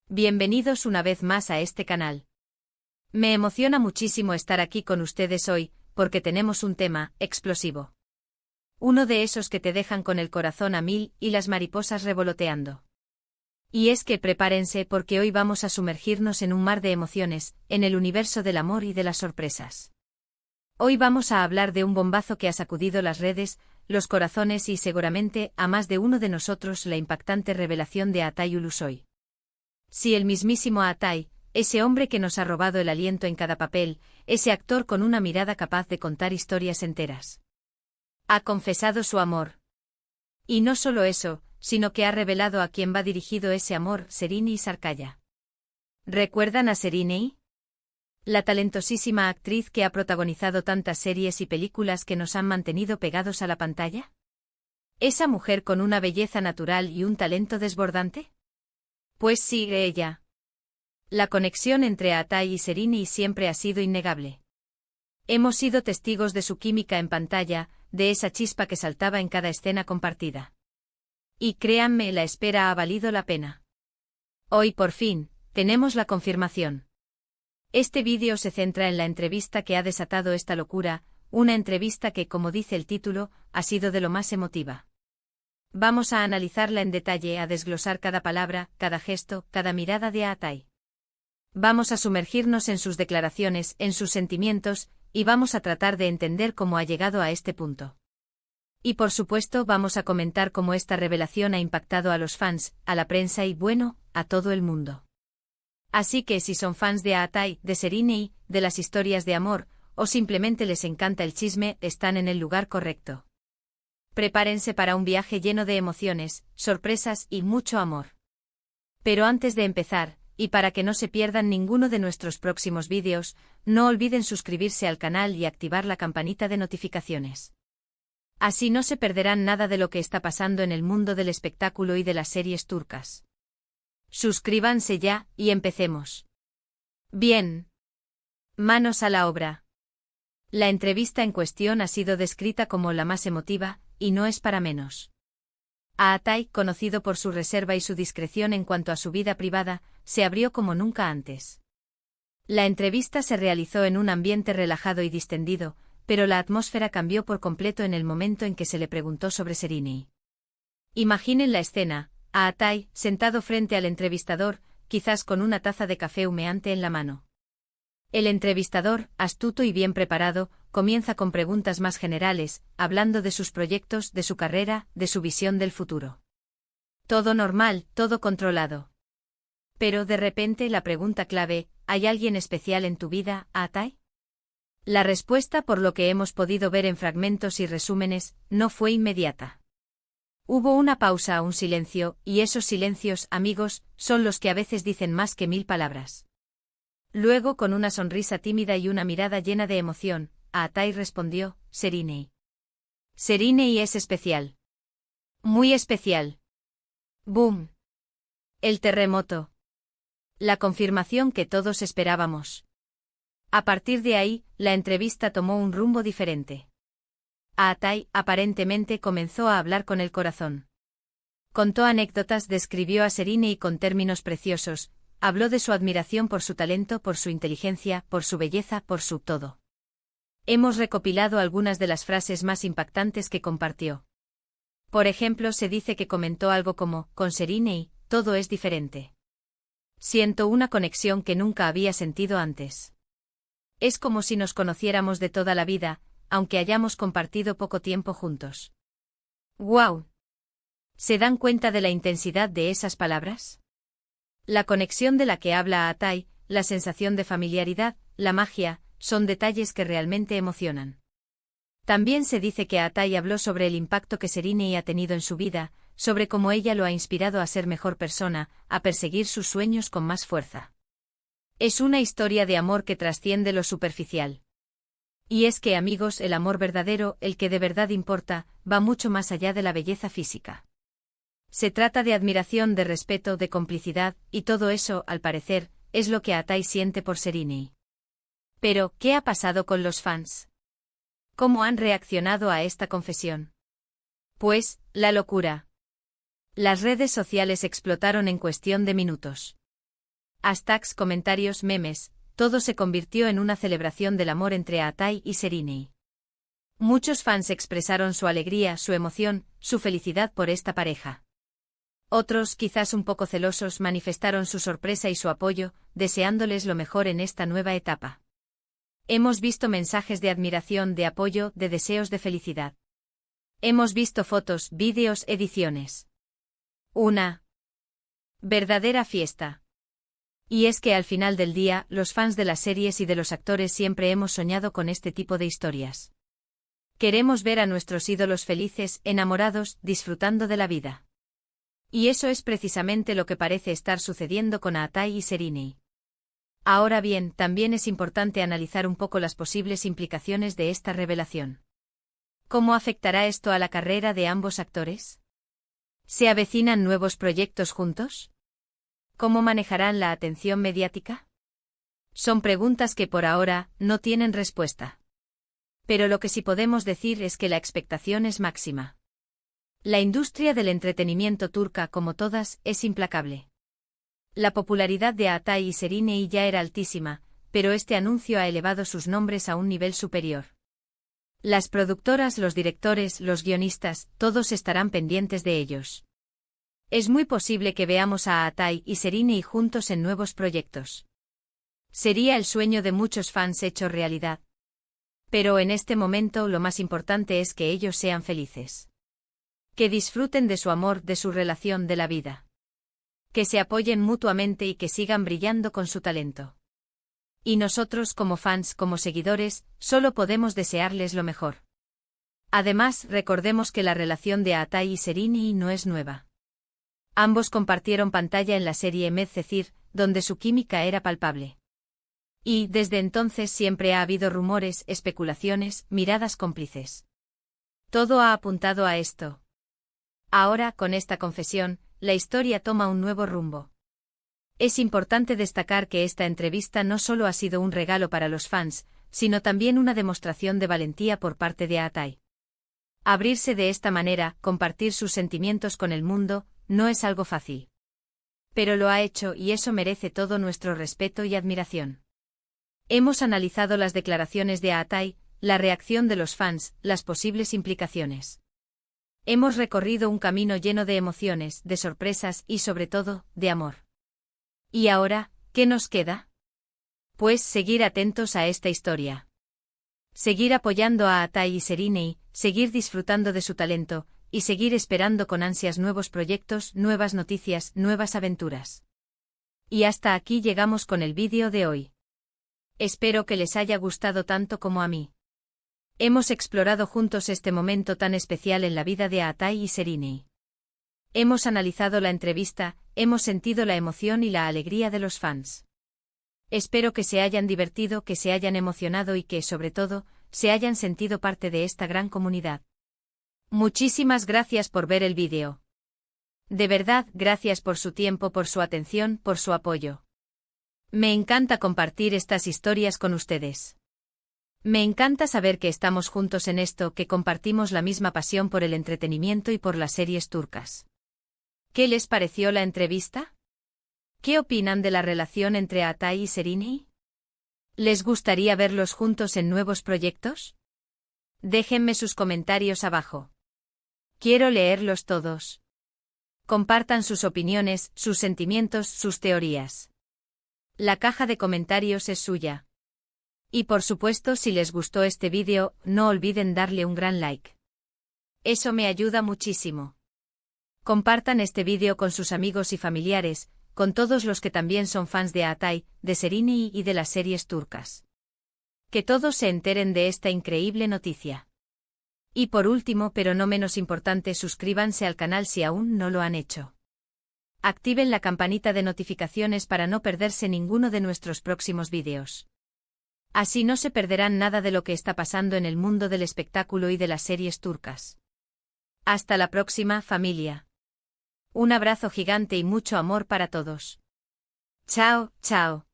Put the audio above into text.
Bienvenidos una vez más a este canal. Me emociona muchísimo estar aquí con ustedes hoy, porque tenemos un tema explosivo. Uno de esos que te dejan con el corazón a mil y las mariposas revoloteando. Y es que prepárense porque hoy vamos a sumergirnos en un mar de emociones, en el universo del amor y de las sorpresas. Hoy vamos a hablar de un bombazo que ha sacudido las redes, los corazones y seguramente a más de uno de nosotros la impactante revelación de Atay Ulusoy. Sí, el mismísimo Atay, ese hombre que nos ha robado el aliento en cada papel, ese actor con una mirada capaz de contar historias enteras. Ha confesado su amor. Y no solo eso, sino que ha revelado a quién va dirigido ese amor, Serine Sarkaya. ¿Recuerdan a Serine? La talentosísima actriz que ha protagonizado tantas series y películas que nos han mantenido pegados a la pantalla. ¿Esa mujer con una belleza natural y un talento desbordante? Pues sigue ella. La conexión entre Atay y Serine siempre ha sido innegable. Hemos sido testigos de su química en pantalla, de esa chispa que saltaba en cada escena compartida. Y créanme, la espera ha valido la pena. Hoy por fin, tenemos la confirmación. Este vídeo se centra en la entrevista que ha desatado esta locura, una entrevista que, como dice el título, ha sido de lo más emotiva. Vamos a analizarla en detalle, a desglosar cada palabra, cada gesto, cada mirada de Atay. Vamos a sumergirnos en sus declaraciones, en sus sentimientos, y vamos a tratar de entender cómo ha llegado a este punto. Y por supuesto vamos a comentar cómo esta revelación ha impactado a los fans, a la prensa y, bueno, a todo el mundo. Así que si son fans de Atay, de Serine, de las historias de amor, o simplemente les encanta el chisme, están en el lugar correcto. Prepárense para un viaje lleno de emociones, sorpresas y mucho amor. Pero antes de empezar, y para que no se pierdan ninguno de nuestros próximos vídeos, no olviden suscribirse al canal y activar la campanita de notificaciones. Así no se perderán nada de lo que está pasando en el mundo del espectáculo y de las series turcas. Suscríbanse ya, y empecemos. Bien. Manos a la obra. La entrevista en cuestión ha sido descrita como la más emotiva, y no es para menos. A Atay, conocido por su reserva y su discreción en cuanto a su vida privada, se abrió como nunca antes. La entrevista se realizó en un ambiente relajado y distendido, pero la atmósfera cambió por completo en el momento en que se le preguntó sobre Serine. Imaginen la escena, a Atay, sentado frente al entrevistador, quizás con una taza de café humeante en la mano. El entrevistador, astuto y bien preparado, comienza con preguntas más generales, hablando de sus proyectos, de su carrera, de su visión del futuro. Todo normal, todo controlado. Pero de repente la pregunta clave, ¿hay alguien especial en tu vida, Atay? La respuesta, por lo que hemos podido ver en fragmentos y resúmenes, no fue inmediata. Hubo una pausa, un silencio, y esos silencios, amigos, son los que a veces dicen más que 1000 palabras. Luego, con una sonrisa tímida y una mirada llena de emoción, Atay respondió, Serine. Serine es especial. Muy especial. ¡Boom! El terremoto. La confirmación que todos esperábamos. A partir de ahí, la entrevista tomó un rumbo diferente. Atay, aparentemente, comenzó a hablar con el corazón. Contó anécdotas, describió a Serine con términos preciosos, habló de su admiración por su talento, por su inteligencia, por su belleza, por su todo. Hemos recopilado algunas de las frases más impactantes que compartió. Por ejemplo, se dice que comentó algo como, con Serine, todo es diferente. Siento una conexión que nunca había sentido antes. Es como si nos conociéramos de toda la vida, aunque hayamos compartido poco tiempo juntos. ¡Guau! ¿Se dan cuenta de la intensidad de esas palabras? La conexión de la que habla Atay, la sensación de familiaridad, la magia, son detalles que realmente emocionan. También se dice que Atay habló sobre el impacto que Serine ha tenido en su vida, sobre cómo ella lo ha inspirado a ser mejor persona, a perseguir sus sueños con más fuerza. Es una historia de amor que trasciende lo superficial. Y es que, amigos, el amor verdadero, el que de verdad importa, va mucho más allá de la belleza física. Se trata de admiración, de respeto, de complicidad, y todo eso, al parecer, es lo que Atay siente por Serine. Pero, ¿qué ha pasado con los fans? ¿Cómo han reaccionado a esta confesión? Pues, la locura. Las redes sociales explotaron en cuestión de minutos. Hashtags, comentarios, memes, todo se convirtió en una celebración del amor entre Atay y Seriney. Muchos fans expresaron su alegría, su emoción, su felicidad por esta pareja. Otros, quizás un poco celosos, manifestaron su sorpresa y su apoyo, deseándoles lo mejor en esta nueva etapa. Hemos visto mensajes de admiración, de apoyo, de deseos de felicidad. Hemos visto fotos, vídeos, ediciones. Una verdadera fiesta. Y es que al final del día, los fans de las series y de los actores siempre hemos soñado con este tipo de historias. Queremos ver a nuestros ídolos felices, enamorados, disfrutando de la vida. Y eso es precisamente lo que parece estar sucediendo con Atay y Seriney. Ahora bien, también es importante analizar un poco las posibles implicaciones de esta revelación. ¿Cómo afectará esto a la carrera de ambos actores? ¿Se avecinan nuevos proyectos juntos? ¿Cómo manejarán la atención mediática? Son preguntas que por ahora no tienen respuesta. Pero lo que sí podemos decir es que la expectación es máxima. La industria del entretenimiento turca, como todas, es implacable. La popularidad de Atay y Seriney ya era altísima, pero este anuncio ha elevado sus nombres a un nivel superior. Las productoras, los directores, los guionistas, todos estarán pendientes de ellos. Es muy posible que veamos a Atay y Seriney juntos en nuevos proyectos. Sería el sueño de muchos fans hecho realidad. Pero en este momento lo más importante es que ellos sean felices. Que disfruten de su amor, de su relación, de la vida. Que se apoyen mutuamente y que sigan brillando con su talento. Y nosotros como fans, como seguidores, solo podemos desearles lo mejor. Además, recordemos que la relación de Atay y Seriney no es nueva. Ambos compartieron pantalla en la serie Medcezir, donde su química era palpable. Y, desde entonces siempre ha habido rumores, especulaciones, miradas cómplices. Todo ha apuntado a esto. Ahora, con esta confesión, la historia toma un nuevo rumbo. Es importante destacar que esta entrevista no solo ha sido un regalo para los fans, sino también una demostración de valentía por parte de Atay. Abrirse de esta manera, compartir sus sentimientos con el mundo, no es algo fácil. Pero lo ha hecho y eso merece todo nuestro respeto y admiración. Hemos analizado las declaraciones de Atay, la reacción de los fans, las posibles implicaciones. Hemos recorrido un camino lleno de emociones, de sorpresas y sobre todo, de amor. ¿Y ahora, qué nos queda? Pues seguir atentos a esta historia. Seguir apoyando a Atay y Seriney, seguir disfrutando de su talento, y seguir esperando con ansias nuevos proyectos, nuevas noticias, nuevas aventuras. Y hasta aquí llegamos con el vídeo de hoy. Espero que les haya gustado tanto como a mí. Hemos explorado juntos este momento tan especial en la vida de Atay y Seriney. Hemos analizado la entrevista, hemos sentido la emoción y la alegría de los fans. Espero que se hayan divertido, que se hayan emocionado y que, sobre todo, se hayan sentido parte de esta gran comunidad. Muchísimas gracias por ver el vídeo. De verdad, gracias por su tiempo, por su atención, por su apoyo. Me encanta compartir estas historias con ustedes. Me encanta saber que estamos juntos en esto, que compartimos la misma pasión por el entretenimiento y por las series turcas. ¿Qué les pareció la entrevista? ¿Qué opinan de la relación entre Atay y Seriney? ¿Les gustaría verlos juntos en nuevos proyectos? Déjenme sus comentarios abajo. Quiero leerlos todos. Compartan sus opiniones, sus sentimientos, sus teorías. La caja de comentarios es suya. Y por supuesto, si les gustó este vídeo, no olviden darle un gran like. Eso me ayuda muchísimo. Compartan este vídeo con sus amigos y familiares, con todos los que también son fans de Atay, de Seriney y de las series turcas. Que todos se enteren de esta increíble noticia. Y por último, pero no menos importante, suscríbanse al canal si aún no lo han hecho. Activen la campanita de notificaciones para no perderse ninguno de nuestros próximos vídeos. Así no se perderán nada de lo que está pasando en el mundo del espectáculo y de las series turcas. Hasta la próxima, familia. Un abrazo gigante y mucho amor para todos. Chao, chao.